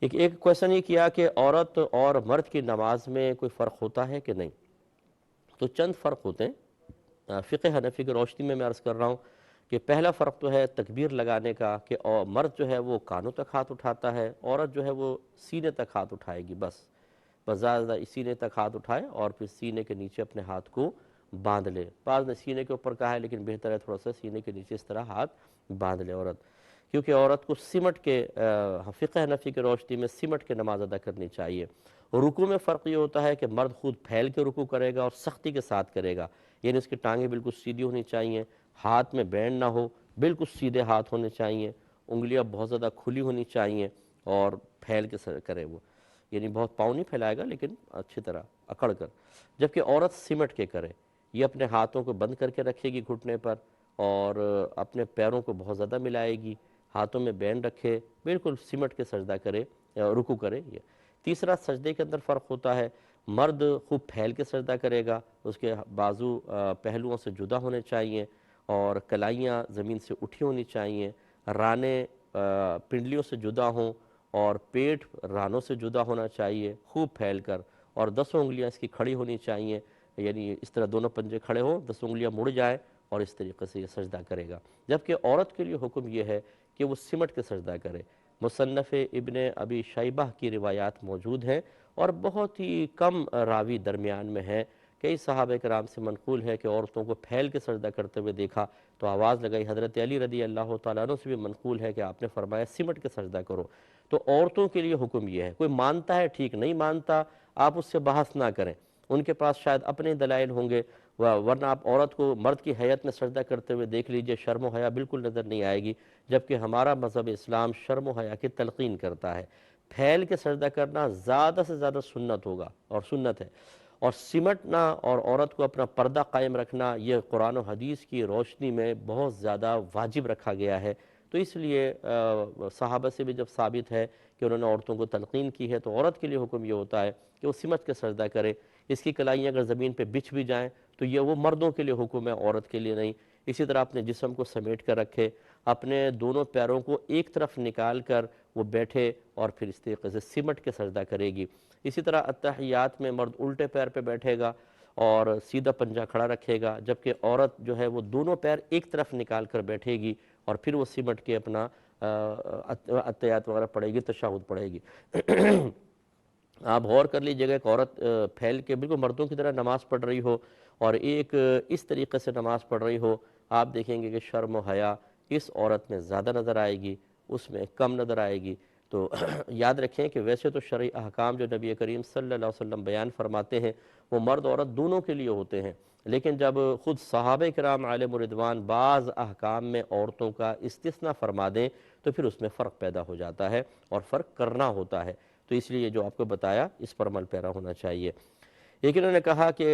ایک کویشچن یہ کیا کہ عورت اور مرد کی نماز میں کوئی فرق ہوتا ہے کہ نہیں؟ تو چند فرق ہوتے ہیں فقہ حنفی کی روشنی میں عرض کر رہا ہوں کہ پہلا فرق تو ہے تکبیر لگانے کا، کہ مرد جو ہے وہ کانوں تک ہاتھ اٹھاتا ہے، عورت جو ہے وہ سینے تک ہاتھ اٹھائے گی، بس زیادہ سینے تک ہاتھ اٹھائے اور پھر سینے کے نیچے اپنے ہاتھ کو باندھ لے۔ بعض نے سینے کے اوپر کہا ہے، لیکن بہتر ہے تھوڑا سا سینے کے نیچے اس طرح ہاتھ باندھ لے عورت، کیونکہ عورت کو سمٹ کے فقہ حنفی کی روشنی میں سمٹ کے نماز ادا کرنی چاہیے۔ رکوع میں فرق یہ ہوتا ہے کہ مرد خود پھیل کے رکوع کرے گا اور سختی کے ساتھ کرے گا، یعنی اس کی ٹانگیں بالکل سیدھی ہونی چاہیے، ہاتھ میں بینڈ نہ ہو، بالکل سیدھے ہاتھ ہونے چاہیے، انگلیاں بہت زیادہ کھلی ہونی چاہیے اور پھیل کے کرے وہ، یعنی بہت پاؤں نہیں پھیلائے گا لیکن اچھی طرح اکڑ کر، جبکہ عورت سمٹ کے کرے، یہ اپنے ہاتھوں کو بند کر کے رکھے گی گھٹنے پر اور اپنے پیروں کو بہت زیادہ ملائے گی، ہاتھوں میں بینڈ رکھے، بالکل سمٹ کے سجدہ کرے، رکوع کرے۔ یہ تیسرا سجدے کے اندر فرق ہوتا ہے، مرد خوب پھیل کے سجدہ کرے گا، اس کے بازو پہلوؤں سے جدا ہونے چاہیے اور کلائیاں زمین سے اٹھی ہونی چاہیے، رانے پنڈلیوں سے جدا ہوں اور پیٹ رانوں سے جدا ہونا چاہیے خوب پھیل کر، اور 10 انگلیاں اس کی کھڑی ہونی چاہیے، یعنی اس طرح دونوں پنجے کھڑے ہوں، 10 انگلیاں مڑ جائیں اور اس طریقے سے یہ سجدہ کرے گا۔ جبکہ عورت کے لیے حکم یہ ہے کہ وہ سمٹ کے سجدہ کرے۔ مصنف ابن ابی شیبہ کی روایات موجود ہیں اور بہت ہی کم راوی درمیان میں ہیں، کئی صحابہ کرام سے منقول ہے کہ عورتوں کو پھیل کے سجدہ کرتے ہوئے دیکھا تو آواز لگائی۔ حضرت علی رضی اللہ تعالیٰ عنہ سے بھی منقول ہے کہ آپ نے فرمایا سمٹ کے سجدہ کرو۔ تو عورتوں کے لیے حکم یہ ہے، کوئی مانتا ہے ٹھیک، نہیں مانتا آپ اس سے بحث نہ کریں، ان کے پاس شاید اپنے دلائل ہوں گے، ورنہ آپ عورت کو مرد کی حیت میں سجدہ کرتے ہوئے دیکھ لیجئے، شرم و حیا بالکل نظر نہیں آئے گی، جبکہ ہمارا مذہب اسلام شرم و حیا کی تلقین کرتا ہے۔ پھیل کے سجدہ کرنا زیادہ سے زیادہ سنت ہوگا اور سنت ہے، اور سمٹنا اور عورت کو اپنا پردہ قائم رکھنا یہ قرآن و حدیث کی روشنی میں بہت زیادہ واجب رکھا گیا ہے۔ تو اس لیے صحابہ سے بھی جب ثابت ہے کہ انہوں نے عورتوں کو تلقین کی ہے، تو عورت کے لیے حکم یہ ہوتا ہے کہ وہ سمٹ کے سجدہ کرے۔ اس کی کلائیاں اگر زمین پہ بچھ بھی جائیں تو یہ وہ مردوں کے لیے حکم ہے، عورت کے لیے نہیں۔ اسی طرح اپنے جسم کو سمیٹ کر رکھے، اپنے دونوں پیروں کو ایک طرف نکال کر وہ بیٹھے اور پھر اس طریقے سے سمٹ کے سجدہ کرے گی۔ اسی طرح اتحیات میں مرد الٹے پیر پہ بیٹھے گا اور سیدھا پنجہ کھڑا رکھے گا، جبکہ عورت جو ہے وہ دونوں پیر ایک طرف نکال کر بیٹھے گی اور پھر وہ سمٹ کے اپنا اتحیات وغیرہ پڑھے گی، تشہد پڑھے گی۔ آپ غور کر لیجئے گا، ایک عورت پھیل کے بالکل مردوں کی طرح نماز پڑھ رہی ہو اور ایک اس طریقے سے نماز پڑھ رہی ہو، آپ دیکھیں گے کہ شرم و حیا اس عورت میں زیادہ نظر آئے گی، اس میں کم نظر آئے گی۔ تو یاد رکھیں کہ ویسے تو شرعی احکام جو نبی کریم صلی اللہ علیہ وسلم بیان فرماتے ہیں وہ مرد عورت دونوں کے لیے ہوتے ہیں، لیکن جب خود صحابہ کرام علیہم رضوان بعض احکام میں عورتوں کا استثناء فرما دیں تو پھر اس میں فرق پیدا ہو جاتا ہے اور فرق کرنا ہوتا ہے۔ تو اس لیے جو آپ کو بتایا اس پر عمل پیرا ہونا چاہیے۔ لیکن انہوں نے کہا کہ